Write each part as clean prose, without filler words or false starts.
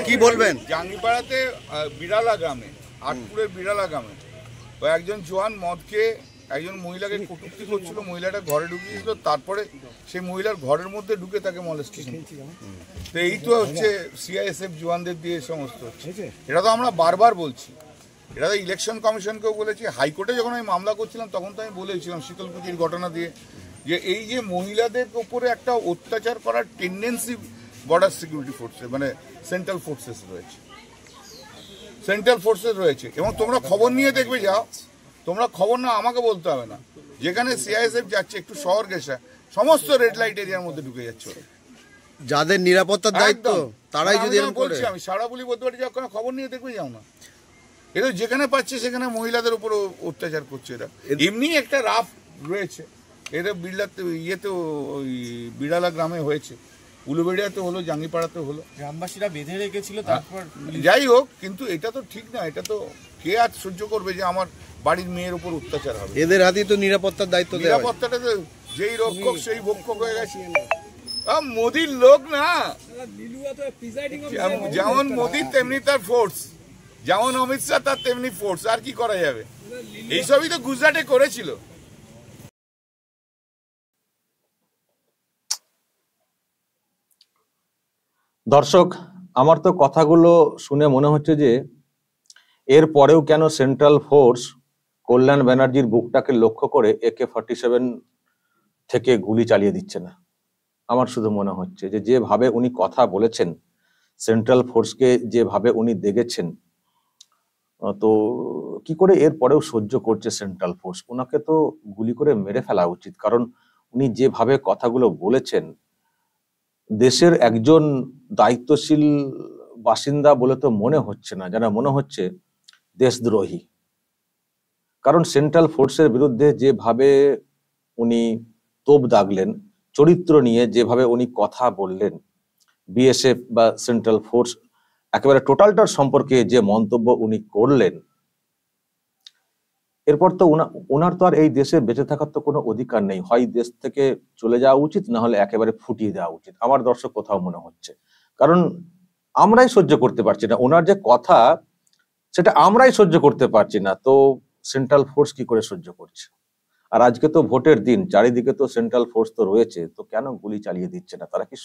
কি বলবেন? জাঙ্গিপাড়াতে বিড়ালা গ্রামে, আটপুরের বিড়ালা গ্রামে একজন জোয়ান মদ খেয়ে একজন মহিলাকে কটূক্তি করছিল, মহিলাটা ঘরে ঢুকিয়েছিল, তারপরে সেই মহিলার ঘরের মধ্যে ঢুকে তাকে মলেস্টেশন। তো এই তো হচ্ছে সিআইএসএফ জওয়ানদের দিয়ে সমস্ত হচ্ছে। এটা তো আমরা বারবার বলছি, এটা তো ইলেকশন কমিশনকেও বলেছি, হাইকোর্টে যখন আমি মামলা করছিলাম তখন তো আমি বলেছিলাম শীতলকুচির ঘটনা দিয়ে, যে এই যে মহিলাদের উপরে একটা অত্যাচার করার টেন্ডেন্সি বর্ডার সিকিউরিটি ফোর্সে মানে সেন্ট্রাল ফোর্সেস রয়েছে। এবং তোমরা খবর নিয়ে দেখবে, যাও তোমরা খবর না আমাকে বলতে হবে না, যেখানে সিআইএসএফ যাচ্ছে একটু শহর গেছে সমস্ত রেড লাইট এরিয়ার মধ্যে ঢুকে যাচ্ছে। যাদের নিরাপত্তার দায়িত্ব তারাই যদি বলছি, আমি সারা বলি বলতে পারি, যাও খবর নিয়ে দেখবে, যাও না, এরা যেখানে পাচ্ছে সেখানে মহিলাদের উপর অত্যাচার করছে। এরা এমনি একটা রাফ রয়েছে, এরা ইয়েতে ওই বিড়ালা গ্রামে হয়েছে, উলুবেড়িয়াতে হলো, জাঙ্গিপাড়াতে হলো, গ্রামবাসীরা বেঁধে রেখেছিল। তারপর যাই হোক, কিন্তু এটা তো ঠিক না, এটা তো কে আজ সহ্য করবে যে আমার বাড়ির মেয়ের উপর অত্যাচার হবে? এদের হাতেই তো নিরাপত্তার দায়িত্ব। নিরাপত্তাটা তো যেই রক্ষক সেই ভক্ষক হয়ে গেছে। মোদির লোক না, যেমন মোদির তেমনি তার ফোর্স, যেমন অমিত শাহ তার তেমনি ফোর্স, আর কি করা যাবে? এইসবই তো গুজরাটে করেছিল। দর্শক, আমার তো কথাগুলো শুনে মনে হচ্ছে যে এর পরেও কেন সেন্ট্রাল ফোর্স কল্যাণ ব্যানার্জির বুকটাকে লক্ষ্য করে AK-47 থেকে গুলি চালিয়ে দিচ্ছে না। আমার শুধু মনে হচ্ছে যে যেভাবে উনি কথা বলেছেন, সেন্ট্রাল ফোর্সকে যেভাবে উনি দেখেছেন, তো কি করে এর পরেও সহ্য করছে সেন্ট্রাল ফোর্স? ওনাকে তো গুলি করে মেরে ফেলা উচিত, কারণ উনি যেভাবে কথাগুলো বলেছেন, দেশের একজন দায়িত্বশীল বাসিন্দা বলে তো মনে হচ্ছে না, যেন মনে হচ্ছে দেশদ্রোহী। কারণ সেন্ট্রাল ফোর্সের বিরুদ্ধে যেভাবে উনি তোপ দাগলেন, চরিত্র নিয়ে যেভাবে উনি কথা বললেন, বিএসএফ বা সেন্ট্রাল ফোর্স একেবারে টোটালটার সম্পর্কে যে মন্তব্য উনি করলেন, এরপর তো ওনার তো আর এই দেশে বেঁচে থাকার তো কোনো অধিকার নেই। হয় দেশ থেকে চলে যাওয়া উচিত, না হলে একেবারে ফুটিয়ে দেওয়া উচিত, আমার দর্শক কোথাও মনে হচ্ছে। কারণ আমরাই সহ্য করতে পারছি না ওনার যে কথা, সেটা আমরাই সহ্য করতে পারছি না, তো সেন্ট্রাল ফোর্স কি করে সহ্য করছে? আর আজকে তো ভোটের দিন, চারিদিকে তো সেন্ট্রাল ফোর্স তো রয়েছে, তো কেন গুলি চালিয়ে দিচ্ছে না? তারা কি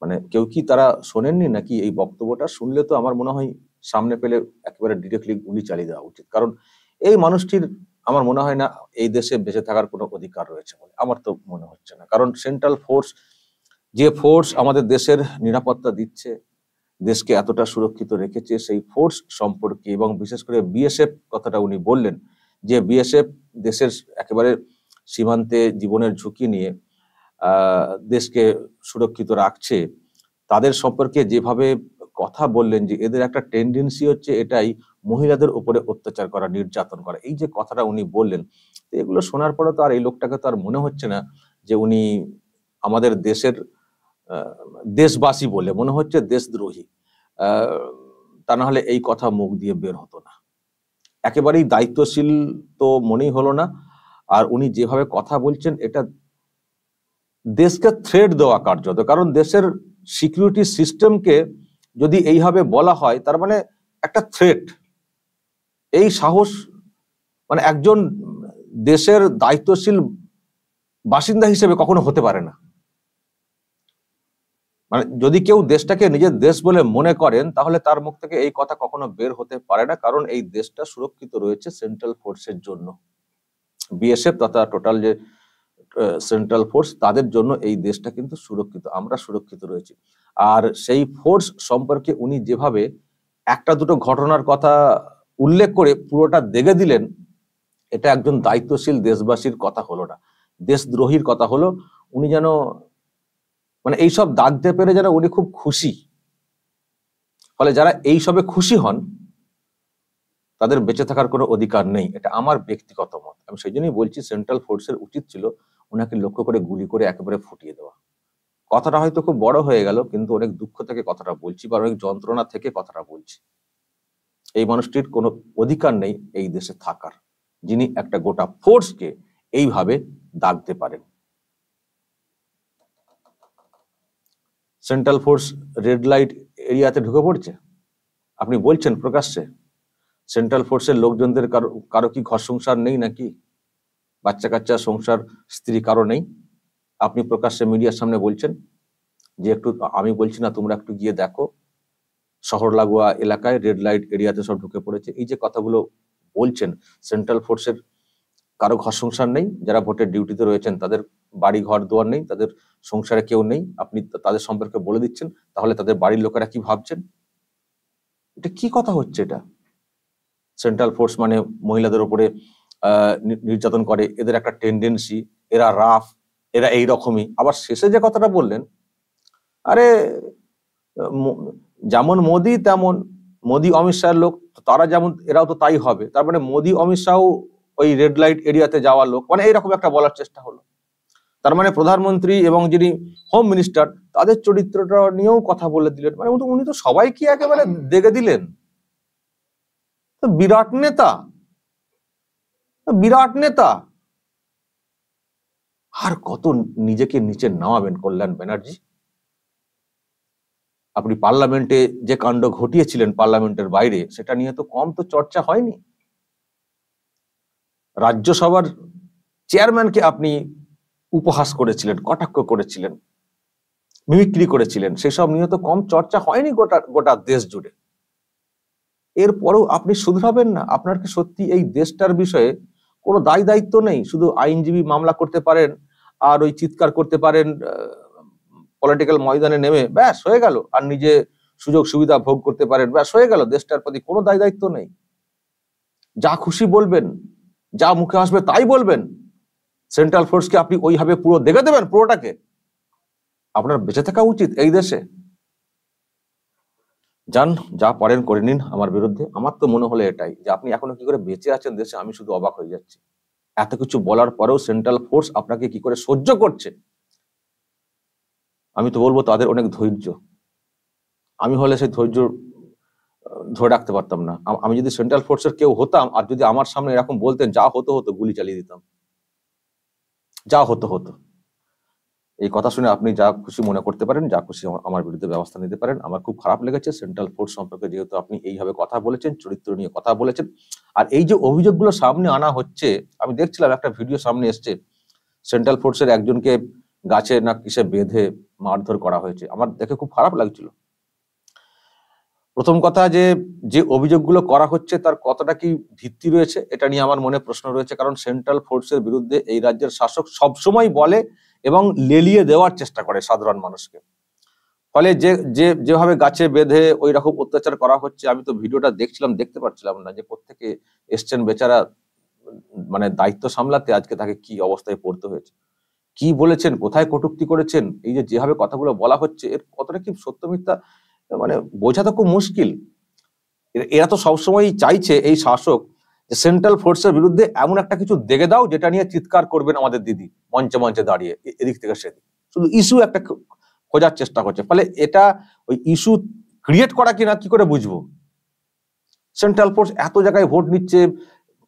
মানে কেউ কি তারা শোনেননি নাকি? এই বক্তব্যটা শুনলে তো আমার মনে হয় সামনে পেলে একেবারে ডিরেক্টলি গুলি চালিয়ে দেওয়া উচিত। কারণ এই মানুষটির আমার মনে হয় না এই দেশে বেঁচে থাকার কোনো অধিকার রয়েছে বলে, আমার তো মনে হচ্ছে না। কারণ সেন্ট্রাল ফোর্স, যে ফোর্স আমাদের দেশের নিরাপত্তা দিচ্ছে, দেশকে এতটা সুরক্ষিত রেখেছে, সেই ফোর্স সম্পর্কে, এবং বিশেষ করে বিএসএফ কথাটা উনি বললেন, যে বিএসএফ দেশের একেবারে সীমান্তে জীবনের ঝুঁকি নিয়ে দেশকে সুরক্ষিত রাখছে, তাদের সম্পর্কে যেভাবে কথা বললেন, যে এদের একটা টেন্ডেন্সি হচ্ছে এটাই, মহিলাদের উপরে অত্যাচার করা, নির্যাতন করা, এই যে কথাটা উনি বললেন, এগুলো শোনার পরে তো আর এই লোকটাকে তো আর মনে হচ্ছে না যে উনি আমাদের দেশের দেশবাসী বলে, মনে হচ্ছে দেশদ্রোহী। তা না হলে এই কথা মুখ দিয়ে বের হতো না। একেবারেই দায়িত্বশীল তো মনেই হলো না। আর উনি যেভাবে কথা বলছেন, এটা দেশকে থ্রেট দেওয়া কার্যত। কারণ দেশের সিকিউরিটি সিস্টেমকে যদি এইভাবে বলা হয়, তার মানে একটা থ্রেট। এই সাহস মানে একজন দেশের দায়িত্বশীল বাসিন্দা হিসেবে কখনো হতে পারে না। মানে যদি কেউ দেশটাকে নিজের দেশ বলে মনে করেন, তাহলে তার মুখ থেকে এই কথা কখনো বের হতে পারে না। কারণ এই দেশটা সুরক্ষিত রয়েছে সেন্ট্রাল ফোর্সের জন্য, বিএসএফ তথা টোটাল যে সেন্ট্রাল ফোর্স, তাদের জন্য এই দেশটা কিন্তু সুরক্ষিত, আমরা সুরক্ষিত রয়েছি। আর সেই ফোর্স সম্পর্কে উনি যেভাবে একটা দুটো ঘটনার কথা উল্লেখ করে পুরোটা দেগে দিলেন, এটা একজন দায়িত্বশীল দেশবাসীর কথা হলো না, দেশদ্রোহীর কথা হলো। উনি যেন মানে এইসব দাগতে পেরে যেন উনি খুব খুশি। ফলে যারা এইসবে খুশি হন, তাদের বেঁচে থাকার কোনো অধিকার নেই, এটা আমার ব্যক্তিগত মত। আমি সেই জন্যই বলছি, সেন্ট্রাল ফোর্সের উচিত ছিল ওনাকে লক্ষ্য করে গুলি করে একেবারে ফুটিয়ে দেওয়া। কথাটা হয়তো খুব বড় হয়ে গেল, কিন্তু অনেক দুঃখ থেকে কথাটা বলছি, বা অনেক যন্ত্রণা থেকে কথাটা বলছি। এই মানুষটির কোনো অধিকার নেই এই দেশে থাকার, যিনি একটা গোটা ফোর্সকে এইভাবে দাগতে পারেন। সেন্ট্রাল ফোর্স রেড লাইট এরিয়াতে ঢুকে পড়ছে? আপনি বলছেন প্রকাশ্যে সেন্ট্রাল ফোর্সের লোকজনদের কারো কারো কি ঘর সংসার নেই নাকি? বাচ্চা কাচ্চা সংসার স্ত্রী কারো নেই? আপনি প্রকাশ্যে মিডিয়ার সামনে বলছেন যে একটু, আমি বলছি না, তোমরা একটু গিয়ে দেখো শহর লাগোয়া এলাকায় রেড লাইট এরিয়াতে সব ঢুকে পড়েছে। এই যে কথাগুলো বলছেন, সেন্ট্রাল ফোর্সের কারো ঘর সংসার নেই, যারা ভোটের ডিউটিতে রয়েছেন তাদের বাড়ি ঘর দুয়ার নেই, তাদের সংসারে কেউ নেই, আপনি তাদের সম্পর্কে বলে দিচ্ছেন, তাহলে তাদের বাড়ির লোকেরা কি ভাবছেন? এটা কি কথা হচ্ছে? এটা সেন্ট্রাল ফোর্স মানে মহিলাদের উপরে নির্যাতন করে, এদের একটা টেন্ডেন্সি, এরা রাফ, এরা এইরকমই। আবার শেষে যে কথাটা বললেন, আরে যেমন মোদি তেমন মোদি অমিত শাহের লোক, তারা যেমন এরাও তো তাই হবে। তার মানে মোদি অমিত শাহ ওই রেড লাইট এরিয়াতে যাওয়ার লোক, মানে এইরকম একটা বলার চেষ্টা হলো। তার মানে প্রধানমন্ত্রী এবং যিনি হোম মিনিস্টার তাদের চরিত্রটা নিয়েও কথা বলে দিলেন। মানে উনি তো সবাইকে একেবারে দেখে দিলেন। তো বিরাট নেতা, বিরাট নেতা। আর কত নিজেকে নিচে নামাবেন কল্যাণ ব্যানার্জি? আপনি পার্লামেন্টে যে কাণ্ড ঘটিয়েছিলেন পার্লামেন্টের বাইরে, সেটা নিয়ে তো কম তো চর্চা হয়নি। রাজ্যসভার চেয়ারম্যানকে আপনি উপহাস করেছিলেন, কটাক্ষ করেছিলেন, মিমিক্রি করেছিলেন, সেসব নিয়ে তো কম চর্চা হয়নি গোটা দেশ জুড়ে। এরপরেও আপনি শুধরাবেন না? আপনার কি সত্যি এই দেশটার বিষয়ে কোনো দায় দায়িত্ব নেই? শুধু আইনজীবী মামলা করতে পারেন আর ওই চিৎকার করতে পারেন পলিটিক্যাল ময়দানে নেমে, ব্যাস হয়ে গেল। আর নিজে সুযোগ সুবিধা ভোগ করতে পারেন, ব্যাস হয়ে গেল। দেশটার প্রতি কোনো দায় দায়িত্ব নেই। যা খুশি বলবেন, যা মুখে আসবে তাই বলবেন। সেন্ট্রাল ফোর্সকে আপনি ওইভাবে পুরো দেখে দেবেন, পুরোটাকে? আপনার বেঁচে থাকা উচিত এই দেশে? যান, যা পারেন করে নিন আমার বিরুদ্ধে। আমার তো মনে হলো এটাই, যে আপনি এখনো কি করে বেঁচে আছেন দেশে, আমি শুধু অবাক হয়ে যাচ্ছি। এত কিছু বলার পরেও সেন্ট্রাল ফোর্স আপনাকে কি করে সহ্য করছে? আমি তো বলবো তাদের অনেক ধৈর্য। আমি হলে সেই ধৈর্য ধরে রাখতে পারতাম না। আমি যদি সেন্ট্রাল ফোর্সের কেউ হতাম, আর যদি আমার সামনে এরকম বলতেন, যা হতো হতো, গুলি চালিয়ে দিতাম, যা হতো হতো। এই কথা শুনে আপনি যা খুশি মনে করতে পারেন, যা খুশি আমার বিরুদ্ধে ব্যবস্থা নিতে পারেন। আমার খুব খারাপ লেগেছে সেন্ট্রাল ফোর্স সম্পর্কে, যেহেতু আপনি এইভাবে কথা বলেছেন, চরিত্র নিয়ে কথা বলেছেন। আর এই যে অভিযোগগুলো সামনে আনা হচ্ছে, আমি দেখছিলাম একটা ভিডিও সামনে এসছে, সেন্ট্রাল ফোর্সের একজনকে গাছে না কিসে বেঁধে মারধর করা হয়েছে। আমার দেখে খুব খারাপ লাগছিল। প্রথম কথা, যে অভিযোগগুলো করা হচ্ছে তার কতটা কি ভিত্তি রয়েছে, এটা নিয়ে আমার মনে প্রশ্ন রয়েছে। কারণ সেন্ট্রাল ফোর্সের বিরুদ্ধে এই রাজ্যের শাসক সবসময় বলে এবং লেলিয়ে দেওয়ার চেষ্টা করে সাধারণ মানুষকে। ফলে যেভাবে গাছে বেঁধে ওই রকম অত্যাচার করা হচ্ছে, আমি তো ভিডিওটা দেখছিলাম, দেখতে পাচ্ছিলাম না যে কোত্থেকে এসছেন বেচারা, মানে দায়িত্ব সামলাতে, আজকে তাকে কি অবস্থায় পড়তে হয়েছে, কি বলেছেন, কোথায় কটূক্তি করেছেন, এই যেভাবে কথাগুলো বলা হচ্ছে, এর কতটা কি সত্য মিথ্যা মানে বোঝা তো খুব মুশকিল। এরা তো সবসময় চাইছে, এই শাসক, যে সেন্ট্রাল ফোর্সের বিরুদ্ধে এমন একটা কিছু দেখে দাও যেটা নিয়ে চিৎকার করবেন আমাদের দিদি মঞ্চে মঞ্চে দাঁড়িয়ে, এদিক থেকে সেদিক, শুধু ইস্যু একটা খোঁজার চেষ্টা করছে। ফলে এটা ওই ইস্যু ক্রিয়েট করা কিনা কি করে বুঝবো? সেন্ট্রাল ফোর্স এত জায়গায় ভোট নিচ্ছে,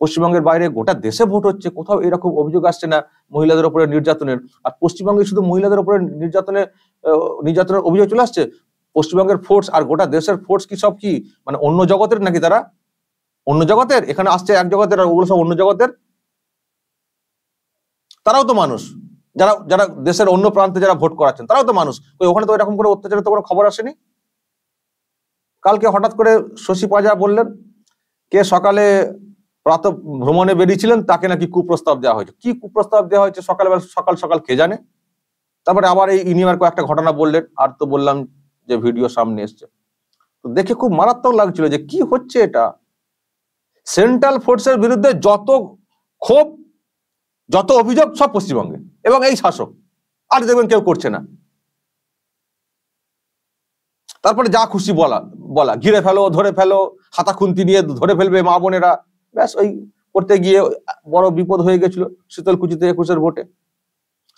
পশ্চিমবঙ্গের বাইরে গোটা দেশে ভোট হচ্ছে, কোথাও এরকম অভিযোগ আসছে না মহিলাদের উপরে নির্যাতনের। আর পশ্চিমবঙ্গে শুধু মহিলাদের উপরে নির্যাতনের অভিযোগ চলে আসছে। পশ্চিমবঙ্গের ফোর্স আর গোটা দেশের ফোর্স কি সব কি মানে অন্য জগতের নাকি? তারা অন্য জগতের, এখানে আসছে এক জগতের, আর ওগুলো সব অন্য জগতের। তারাও তো মানুষ, যারা দেশের অন্য প্রান্তে যারা ভোট করাচ্ছেন তারাও তো মানুষ। ওখানে তো এরকম করে অত্যাচারের তো কোনো খবর আসেনি। কালকে হঠাৎ করে শশী পাজা বললেন, কে সকালে প্রাত ভ্রমণে বেরিয়েছিলেন তাকে নাকি কুপ্রস্তাব দেওয়া হয়েছে। কি কুপ্রস্তাব দেওয়া হয়েছে সকাল সকাল কে জানে। তারপরে আবার এই ইনিমার কয়েকটা ঘটনা বললেন, আর তো বললাম যে ভিডিও সামনে এসছে, তো দেখে খুব মারাত্মক লাগছিল যে কি হচ্ছে এটা। সেন্ট্রাল ফোর্সের বিরুদ্ধে যত ক্ষোভ, যত অভিযোগ, সব পশ্চিমবঙ্গে এবং এই শাসক, আর দেখবেন কেউ করছে না। তারপরে যা খুশি বলা, ঘিরে ফেলো, ধরে ফেলো, হাতা খুন্তি নিয়ে ধরে ফেলবে মা বোনেরা, ব্যাস ওই করতে গিয়ে বড় বিপদ হয়ে গেছিল শীতলকুচিতে 21-এর ভোটে।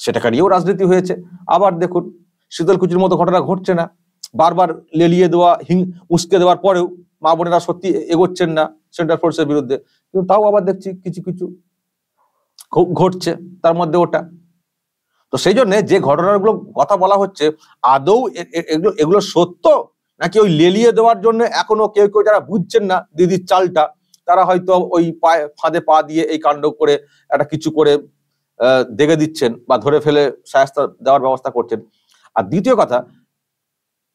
সেটাকে নিয়েও রাজনীতি হয়েছে। আবার দেখুন শীতলকুচির মতো ঘটনা ঘটছে না, বারবার লেলিয়ে দেওয়া, উস্কে দেওয়ার পরেও মা বোনেরা সত্যি এগোচ্ছেন না সেন্ট্রাল ফোর্সের বিরুদ্ধে, কিন্তু তাও আবার দেখছি কিছু কিছু ঘটছে, তার মধ্যে ওটা। তো সেই জন্য যে ঘটনাগুলো কথা বলা হচ্ছে, আদৌ এগুলো সত্য নাকি ওই লেলিয়ে দেওয়ার জন্য এখনো কেউ কেউ যারা বুঝছেন না দিদির চালটা, তারা হয়তো ওই ফাঁদে পা দিয়ে এই কাণ্ড করে একটা কিছু করে দেখে দিচ্ছেন বা ধরে ফেলে শায়েস্তা দেওয়ার ব্যবস্থা করছেন। আর দ্বিতীয় কথা,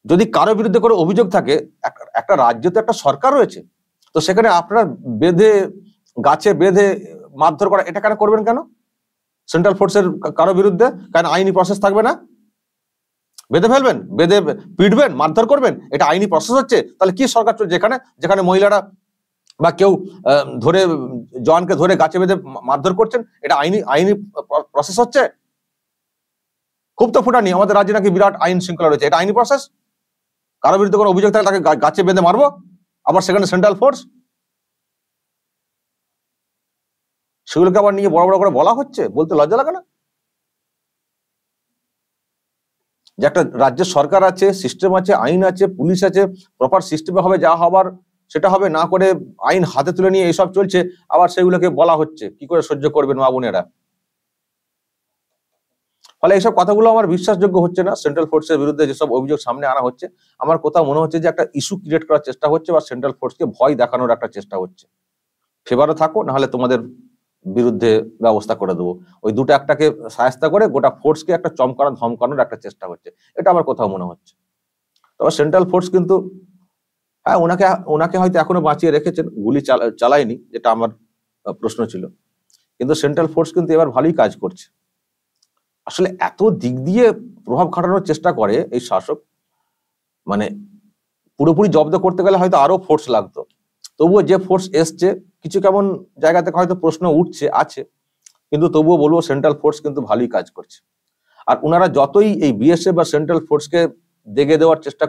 যদি কারো বিরুদ্ধে কোনো অভিযোগ থাকে, একটা রাজ্যে তো একটা সরকার রয়েছে, তো সেখানে আপনারা বেঁধে গাছে বেঁধে মারধর করা এটা কেন করবেন? কেন সেন্ট্রাল ফোর্সের কারো বিরুদ্ধে কেন আইনি প্রসেস থাকবে না? বেঁধে ফেলবেন, বেঁধে পিটবেন, মারধর করবেন, এটা আইনি প্রসেস হচ্ছে? তাহলে কি সরকার চলছে যেখানে, যেখানে মহিলারা বা কেউ ধরে জওয়ানকে ধরে গাছে বেঁধে মারধর করছেন, এটা আইনি প্রসেস হচ্ছে? খুব তো ফুটানি, আমাদের রাজ্যে নাকি বিরাট আইন শৃঙ্খলা রয়েছে, এটা আইনি প্রসেস? কারো বিরুদ্ধে কোনো অভিযোগ থাকে তাকে গাছে বেঁধে মারবো, আবার সেখানে সেন্ট্রাল ফোর্স? সেগুলোকে আবার নিয়ে বড় বড় করে বলা হচ্ছে, বলতে লজ্জা লাগে না? যে একটা রাজ্যের সরকার আছে, সিস্টেম আছে, আইন আছে, পুলিশ আছে, প্রপার সিস্টেমে হবে, যা হবার সেটা হবে, না করে আইন হাতে তুলে নিয়ে এইসব চলছে, আবার সেগুলোকে বলা হচ্ছে। কি করে সহ্য করবেন মা বোনেরা? ফলে এইসব কথাগুলো আমার বিশ্বাসযোগ্য হচ্ছে না। সেন্ট্রাল ফোর্সের বিরুদ্ধে যেসব অভিযোগ সামনে আনা হচ্ছে, আমার কোথাও মনে হচ্ছে যে একটা ইস্যু ক্রিয়েট করার চেষ্টা হচ্ছে, বা সেন্ট্রাল ফোর্সকে ভয় দেখানোর একটা চেষ্টা হচ্ছে। ফেভারে থাকো, নাহলে তোমাদের বিরুদ্ধে ব্যবস্থা করে দেবো, ওই দুটো একটাকে সায়স্তা করে গোটা ফোর্সকে একটা চমকানো ধমকানোর একটা চেষ্টা হচ্ছে, এটা আমার কোথাও মনে হচ্ছে। তবে সেন্ট্রাল ফোর্স কিন্তু, হ্যাঁ, ওনাকে হয়তো এখনো বাঁচিয়ে রেখেছেন, গুলি চালায়নি, যেটা আমার প্রশ্ন ছিল, কিন্তু সেন্ট্রাল ফোর্স কিন্তু এবার ভালোই কাজ করছে। আসলে এত দিক দিয়ে প্রভাব খাটানোর চেষ্টা করে এই শাসক, মানে পুরোপুরি জব্দ করতে গেলে হয়তো আরো ফোর্স লাগতো, তবুও যে ফোর্স এসছে, কিছু কেমন জায়গা থেকে হয়তো প্রশ্ন উঠছে আছে, কিন্তু তবুও বলবো সেন্ট্রাল ফোর্স কিন্তু ভালোই কাজ করছে। আর ওনারা যতই এই বিএসএফ বা সেন্ট্রাল ফোর্সকে দেখে দেওয়ার চেষ্টা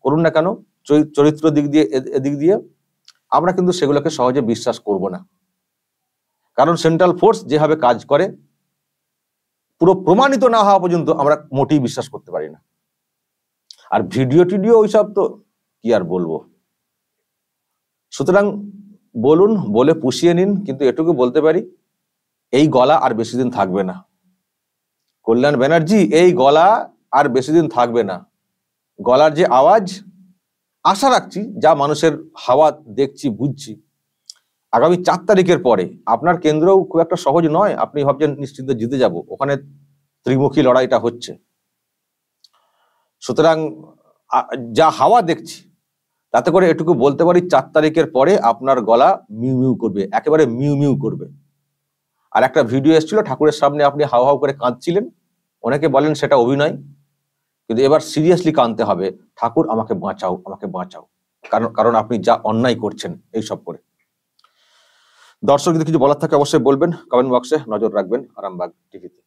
করুন না কেন, চরিত্র দিক দিয়ে এদিক দিয়ে, আমরা কিন্তু সেগুলোকে সহজে বিশ্বাস করব না। কারণ সেন্ট্রাল ফোর্স যেভাবে কাজ করে, পুরো প্রমাণিত না হওয়া পর্যন্ত আমরা মোটেই বিশ্বাস করতে পারি না। আর ভিডিও টিডিও ওইসব তো কি আর বলবো। সুতরাং বলুন, বলে পুষিয়ে নিন, কিন্তু এটুকু বলতে পারি, এই গলা আর বেশি দিন থাকবে না। কল্যাণ ব্যানার্জি, এই গলা আর বেশি দিন থাকবে না। গলার যে আওয়াজ, আশা রাখছি, যা মানুষের হাওয়া দেখছি বুঝছি, আগামী 4 তারিখের পরে আপনার কেন্দ্রও খুব একটা সহজ নয়। আপনি ভাবছেন নিশ্চিন্তে জিতে যাব, ওখানে ত্রিমুখী লড়াইটা হচ্ছে। সুতরাং যা হাওয়া দেখছি, তাতে করে এটুকু বলতে পারি, 4 তারিখের পরে আপনার গলা মিউ মিউ করবে, একেবারে মিউ মিউ করবে। আর একটা ভিডিও এসেছিল, ঠাকুরের সামনে আপনি হাও হাও করে কাঁদছিলেন, অনেকে বলেন সেটা অভিনয়, কিন্তু এবার সিরিয়াসলি কাঁদতে হবে, ঠাকুর আমাকে বাঁচাও, আমাকে বাঁচাও, কারণ আপনি যা অন্যায় করছেন এইসব করে। দর্শক যদি কিছু বলার থাকে অবশ্যই বলবেন, কমেন্ট বক্সে নজর রাখবেন আরামবাগ টিভিতে।